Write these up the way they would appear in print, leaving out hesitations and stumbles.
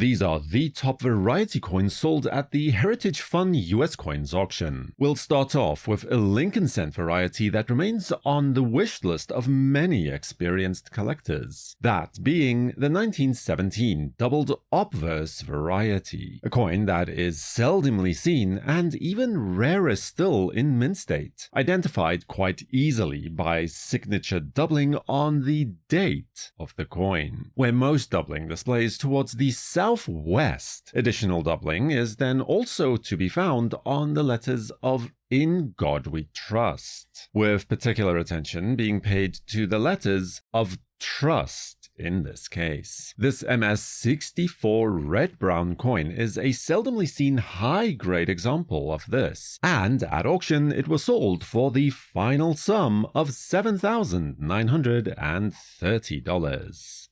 These are the top variety coins sold at the Heritage FUN U.S. coins auction. We'll start off with a Lincoln cent variety that remains on the wish list of many experienced collectors, that being the 1917 doubled obverse variety, a coin that is seldomly seen and even rarer still in mint state, identified quite easily by signature doubling on the date of the coin, where most doubling displays towards the southwest. Additional doubling is then also to be found on the letters of "In God We Trust," with particular attention being paid to the letters of trust in this case. This MS64 red-brown coin is a seldomly seen high-grade example of this, and at auction it was sold for the final sum of $7,930.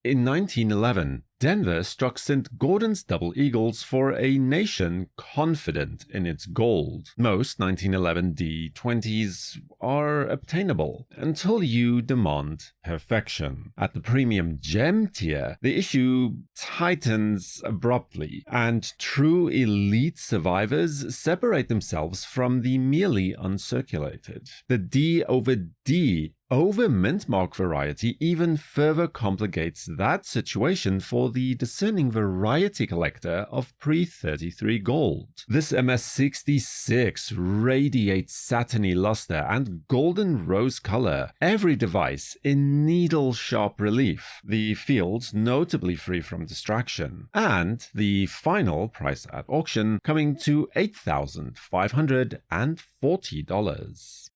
In 1911, Denver struck St. Gordon's double eagles for a nation confident in its gold. Most 1911 D20s are obtainable until you demand perfection. At the premium gem tier, the issue tightens abruptly, and true elite survivors separate themselves from the merely uncirculated. The D over D over mint mark variety even further complicates that situation for the discerning variety collector of pre-33 gold. This MS66 radiates satiny luster and golden rose color, every device in needle-sharp relief, the fields notably free from distraction, and the final price at auction coming to $8,540.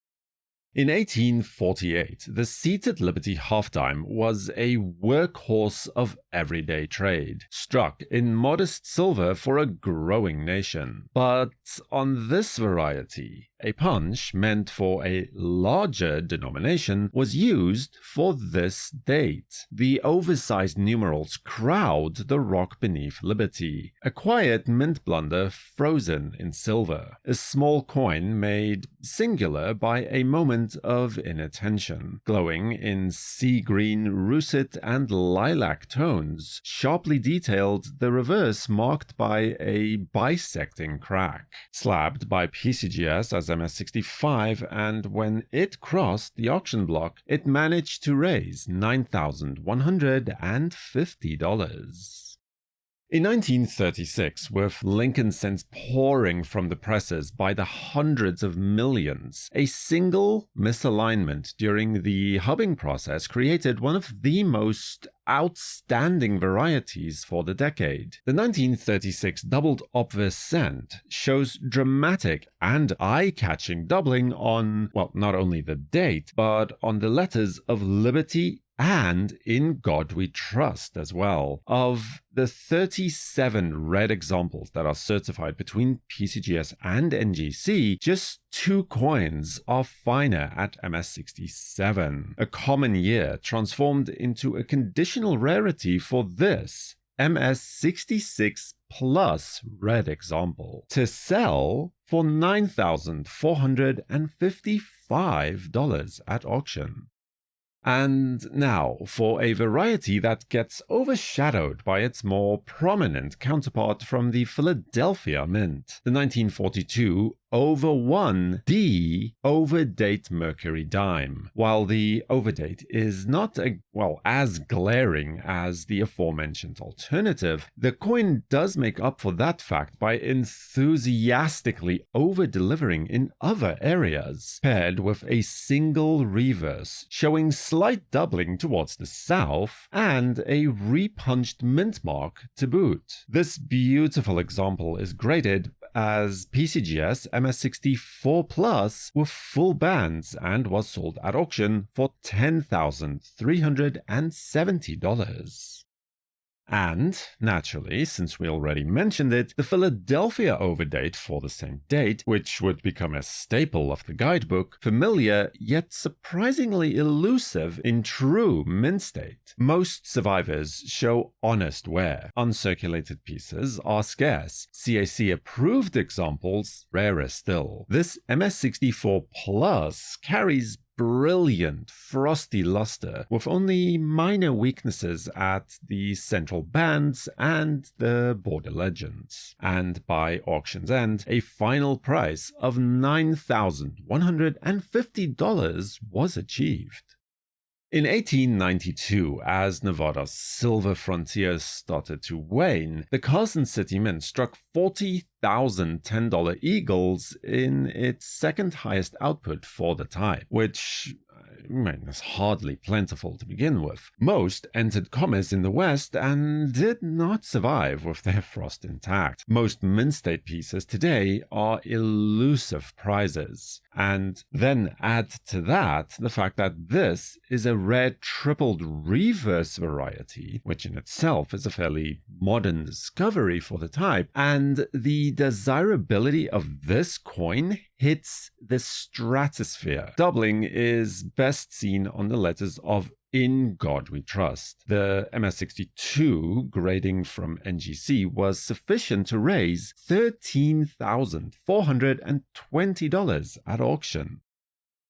In 1848, the seated Liberty half-dime was a workhorse of everyday trade, struck in modest silver for a growing nation. But on this variety, a punch meant for a larger denomination was used for this date. The oversized numerals crowd the rock beneath Liberty, a quiet mint blunder frozen in silver, a small coin made singular by a moment of inattention, glowing in sea green, russet, and lilac tones, sharply detailed, the reverse marked by a bisecting crack, slabbed by PCGS as MS65, and when it crossed the auction block, it managed to raise $9,150. In 1936, with Lincoln cents pouring from the presses by the hundreds of millions, a single misalignment during the hubbing process created one of the most outstanding varieties for the decade. The 1936 doubled obverse cent shows dramatic and eye-catching doubling on, well, not only the date, but on the letters of Liberty and "In God We Trust" as well. Of the 37 red examples that are certified between PCGS and NGC, just 2 coins are finer at MS67. A common year transformed into a conditional rarity for this MS66 plus red example, to sell for $9,455 at auction. And now for a variety that gets overshadowed by its more prominent counterpart from the Philadelphia Mint, the 1942 over 1D overdate mercury dime. While the overdate is not as glaring as the aforementioned alternative, the coin does make up for that fact by enthusiastically over-delivering in other areas, paired with a single reverse showing slight doubling towards the south and a repunched mint mark to boot. This beautiful example is graded as PCGS MS64 Plus with full bands and was sold at auction for $10,370. And, naturally, since we already mentioned it, the Philadelphia overdate for the same date, which would become a staple of the guidebook, familiar yet surprisingly elusive in true mint state. Most survivors show honest wear. Uncirculated pieces are scarce. CAC-approved examples rarer still. This MS64 Plus carries brilliant, frosty luster with only minor weaknesses at the central bands and the border legends. And by auction's end, a final price of $9,150 was achieved. In 1892, as Nevada's silver frontier started to wane, the Carson City Mint struck 40,000 $10 eagles in its second highest output for the type, which is hardly plentiful to begin with. Most entered commerce in the West and did not survive with their frost intact. Most mint state pieces today are elusive prizes. And then add to that the fact that this is a rare tripled reverse variety, which in itself is a fairly modern discovery for the type, and the desirability of this coin hits the stratosphere. Doubling is best seen on the letters of "In God We Trust." The MS-62 grading from NGC was sufficient to raise $13,420 at auction.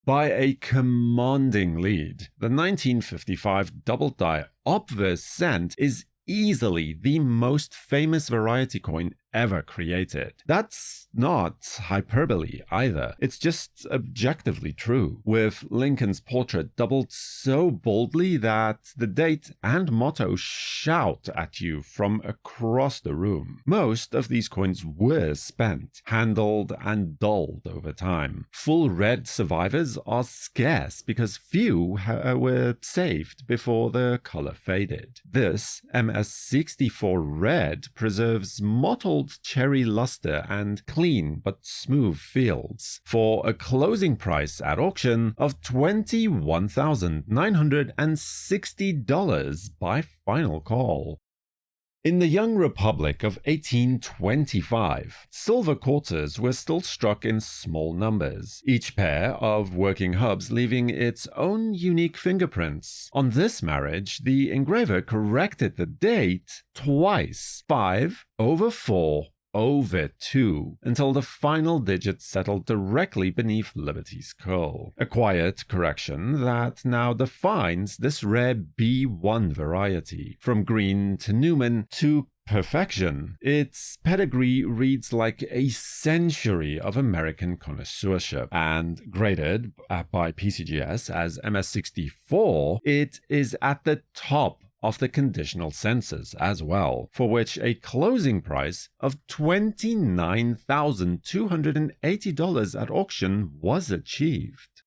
By a commanding lead, the 1955 double-die obverse cent is easily the most famous variety coin ever created. That's not hyperbole either. It's just objectively true, with Lincoln's portrait doubled so boldly that the date and motto shout at you from across the room. Most of these coins were spent, handled, and dulled over time. Full red survivors are scarce because few were saved before the color faded. This MS-64 red preserves mottled cherry luster and clean but smooth fields for a closing price at auction of $21,960 by final call. In the young republic of 1825, silver quarters were still struck in small numbers, each pair of working hubs leaving its own unique fingerprints. On this marriage, the engraver corrected the date twice, 5/4/2, until the final digit settled directly beneath Liberty's curl. A quiet correction that now defines this rare B1 variety. From Green to Newman to perfection, its pedigree reads like a century of American connoisseurship, and graded by PCGS as MS-64, it is at the top of the conditional census as well, for which a closing price of $29,280 at auction was achieved.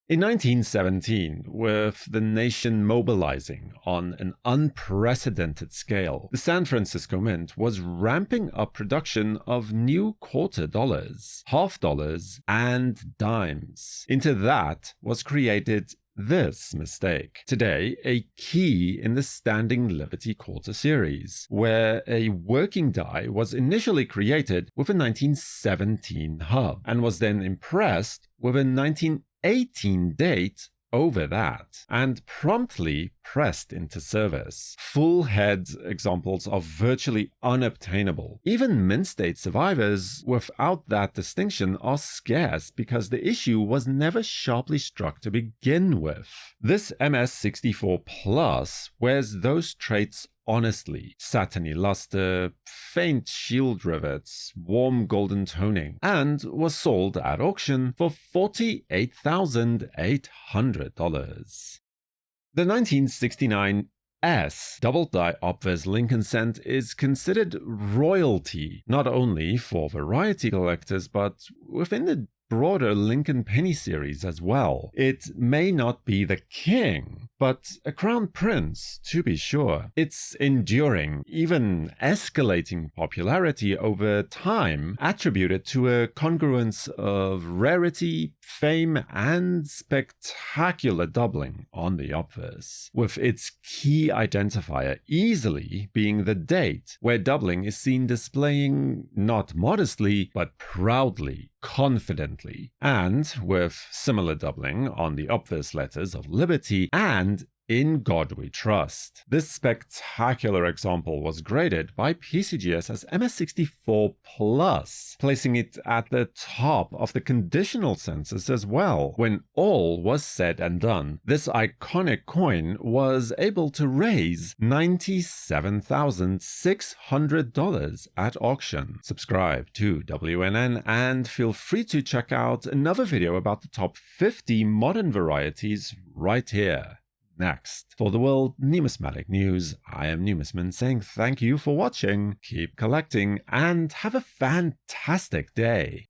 In 1917, with the nation mobilizing on an unprecedented scale, the San Francisco Mint was ramping up production of new quarter dollars, half dollars, and dimes. Into that was created this mistake, today a key in the Standing Liberty Quarter series, where a working die was initially created with a 1917 hub and was then impressed with a 1918 date over that, and promptly pressed into service. Full head examples are virtually unobtainable. Even mint state survivors without that distinction are scarce because the issue was never sharply struck to begin with. This MS-64 Plus wears those traits honestly: satiny luster, faint shield rivets, warm golden toning, and was sold at auction for $48,800. The 1969 S double-die obverse Lincoln cent is considered royalty, not only for variety collectors, but within the broader Lincoln penny series as well. It may not be the king, but a crown prince, to be sure. Its enduring, even escalating popularity over time attributed to a congruence of rarity, fame, and spectacular doubling on the obverse, with its key identifier easily being the date, where doubling is seen displaying not modestly, but proudly, confidently, and with similar doubling on the obverse letters of Liberty and In God We Trust. This spectacular example was graded by PCGS as MS64+, placing it at the top of the conditional census as well. When all was said and done, this iconic coin was able to raise $97,600 at auction. Subscribe to WNN and feel free to check out another video about the top 50 modern varieties right here. Next, for the World Numismatic News, I am Numisman saying thank you for watching, keep collecting, and have a fantastic day.